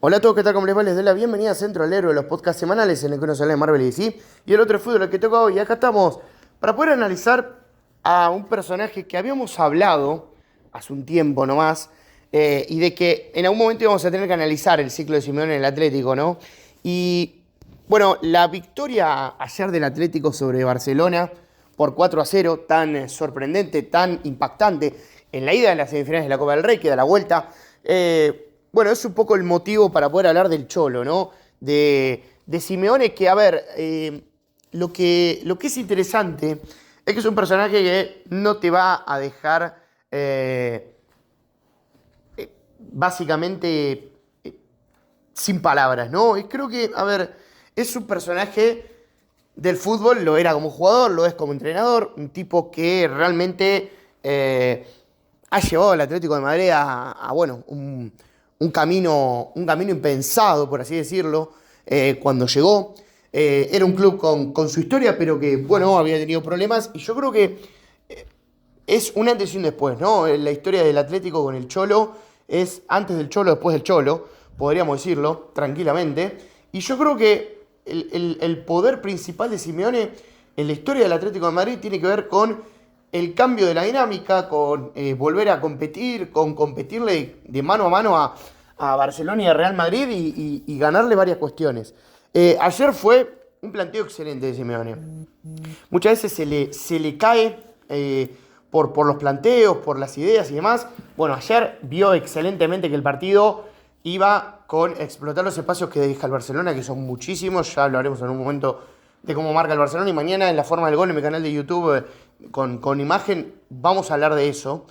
Hola a todos, ¿qué tal? ¿Cómo les va? Les doy la bienvenida a Centro del Héroe, los podcasts semanales en el que uno se habla de Marvel y DC y el otro es fútbol, el que toca hoy. Y acá estamos para poder analizar a un personaje que habíamos hablado hace un tiempo nomás, y de que en algún momento íbamos a tener que analizar el ciclo de Simeone en el Atlético, ¿no? Y bueno, la victoria ayer del Atlético sobre Barcelona por 4-0, tan sorprendente, tan impactante, en la ida de las semifinales de la Copa del Rey, que da la vuelta. Bueno, es un poco el motivo para poder hablar del Cholo, ¿no? De Simeone, que, a ver, lo que es interesante es que es un personaje que no te va a dejar, básicamente, sin palabras, ¿no? Y creo que, a ver, es un personaje del fútbol, lo era como jugador, lo es como entrenador, un tipo que realmente ha llevado al Atlético de Madrid bueno, un camino impensado, por así decirlo, cuando llegó. Era un club con su historia, pero que, bueno, había tenido problemas. Y yo creo que es un antes y un después, ¿no? La historia del Atlético con el Cholo es antes del Cholo, después del Cholo, podríamos decirlo tranquilamente. Y yo creo que el poder principal de Simeone en la historia del Atlético de Madrid tiene que ver con el cambio de la dinámica, con volver a competir, con competirle de mano a mano a Barcelona y a Real Madrid y ganarle varias cuestiones. Ayer fue un planteo excelente de Simeone. Muchas veces se le cae por los planteos, por las ideas y demás. Bueno, ayer vio excelentemente que el partido iba con explotar los espacios que deja el Barcelona, que son muchísimos. Ya hablaremos en un momento de cómo marca el Barcelona. Y mañana en la forma del gol en mi canal de YouTube, con imagen, vamos a hablar de eso.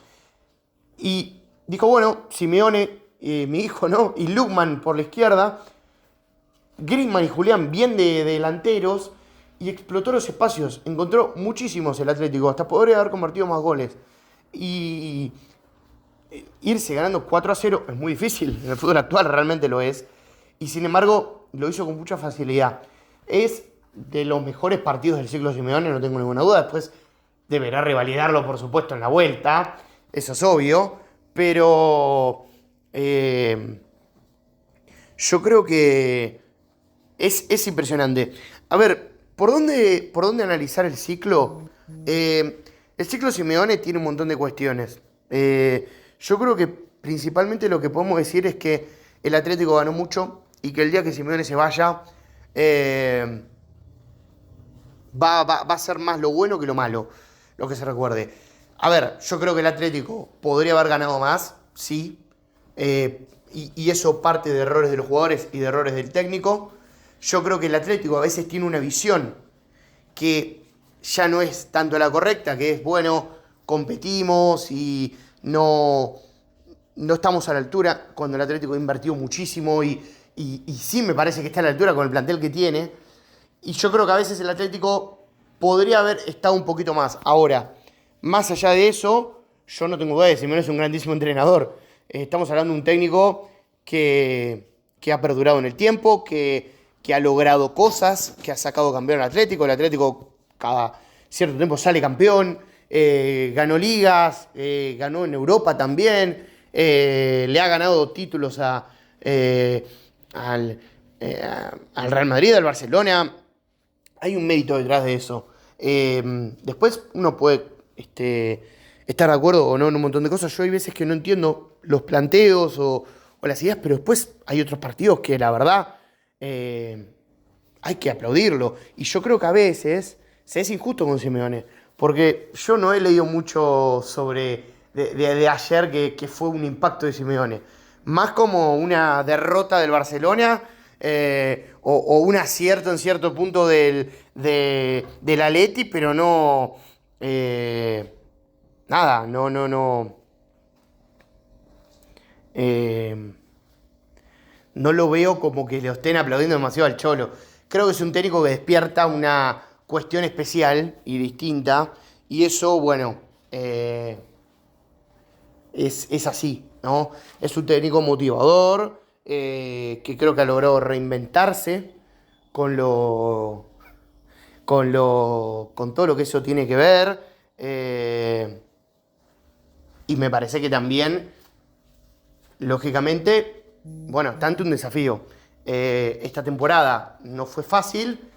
Y dijo, bueno, Simeone, mi hijo, ¿no? Y Lukman por la izquierda. Griezmann y Julián bien de delanteros y explotó los espacios. Encontró muchísimos el Atlético, hasta podría haber convertido más goles. Y irse ganando 4-0 es muy difícil, en el fútbol actual realmente lo es. Y sin embargo, lo hizo con mucha facilidad. Es de los mejores partidos del ciclo Simeone, no tengo ninguna duda. Después deberá revalidarlo, por supuesto, en la vuelta. Eso es obvio. Pero yo creo que es impresionante. A ver, ¿por dónde analizar el ciclo? El ciclo Simeone tiene un montón de cuestiones. Yo creo que principalmente lo que podemos decir es que el Atlético ganó mucho y que el día que Simeone se vaya, eh, va a ser más lo bueno que lo malo, lo que se recuerde. A ver, yo creo que el Atlético podría haber ganado más, sí. Y eso parte de errores de los jugadores y de errores del técnico. Yo creo que el Atlético a veces tiene una visión que ya no es tanto la correcta, que es, bueno, competimos y no estamos a la altura, cuando el Atlético ha invertido muchísimo y sí me parece que está a la altura con el plantel que tiene. Y yo creo que a veces el Atlético podría haber estado un poquito más. Ahora, más allá de eso, yo no tengo duda de que Simeone es un grandísimo entrenador. Estamos hablando de un técnico que ha perdurado en el tiempo, que ha logrado cosas, que ha sacado campeón al Atlético. El Atlético cada cierto tiempo sale campeón, ganó ligas, ganó en Europa también, le ha ganado títulos al Real Madrid, al Barcelona. Hay un mérito detrás de eso. Después uno puede estar de acuerdo o no en un montón de cosas. Yo hay veces que no entiendo los planteos o las ideas, pero después hay otros partidos que la verdad hay que aplaudirlo. Y yo creo que a veces se es injusto con Simeone, porque yo no he leído mucho sobre de ayer que fue un impacto de Simeone. Más como una derrota del Barcelona, o un acierto en cierto punto del Atleti, pero no. Nada, no. eh, no lo veo como que le estén aplaudiendo demasiado al Cholo. Creo que es un técnico que despierta una cuestión especial y distinta. Y eso, bueno, es así, ¿no? Es un técnico motivador, que creo que ha logrado reinventarse con con todo lo que eso tiene que ver. Y me parece que también, lógicamente, bueno, tanto un desafío. Esta temporada no fue fácil,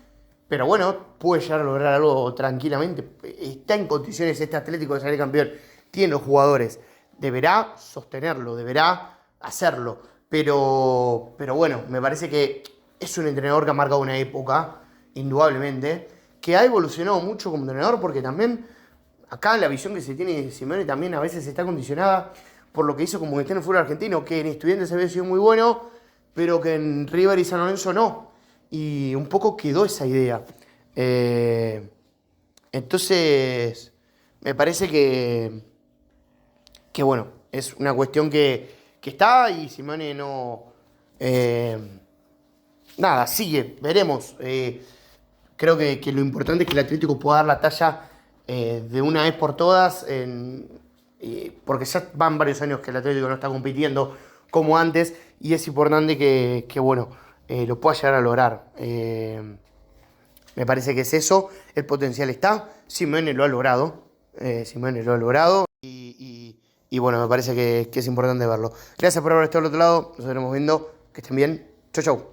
pero bueno, puede llegar a lograr algo tranquilamente. Está en condiciones este Atlético de salir campeón. Tiene los jugadores. Deberá sostenerlo, deberá hacerlo. Pero bueno, me parece que es un entrenador que ha marcado una época, indudablemente, que ha evolucionado mucho como entrenador, porque también acá la visión que se tiene de Simeone también a veces está condicionada por lo que hizo como que está en el fútbol argentino, que en Estudiantes había sido muy bueno, pero que en River y San Lorenzo no. Y un poco quedó esa idea. Eh, entonces, me parece que bueno, es una cuestión que está y Simeone no... eh, nada, sigue, veremos. Creo que lo importante es que el Atlético pueda dar la talla de una vez por todas, porque ya van varios años que el Atlético no está compitiendo como antes y es importante que bueno, lo pueda llegar a lograr. Me parece que es eso, el potencial está, Simeone lo ha logrado, Simeone lo ha logrado y bueno, me parece que es importante verlo. Gracias por haber estado al otro lado, nos veremos viendo, que estén bien, chau chau.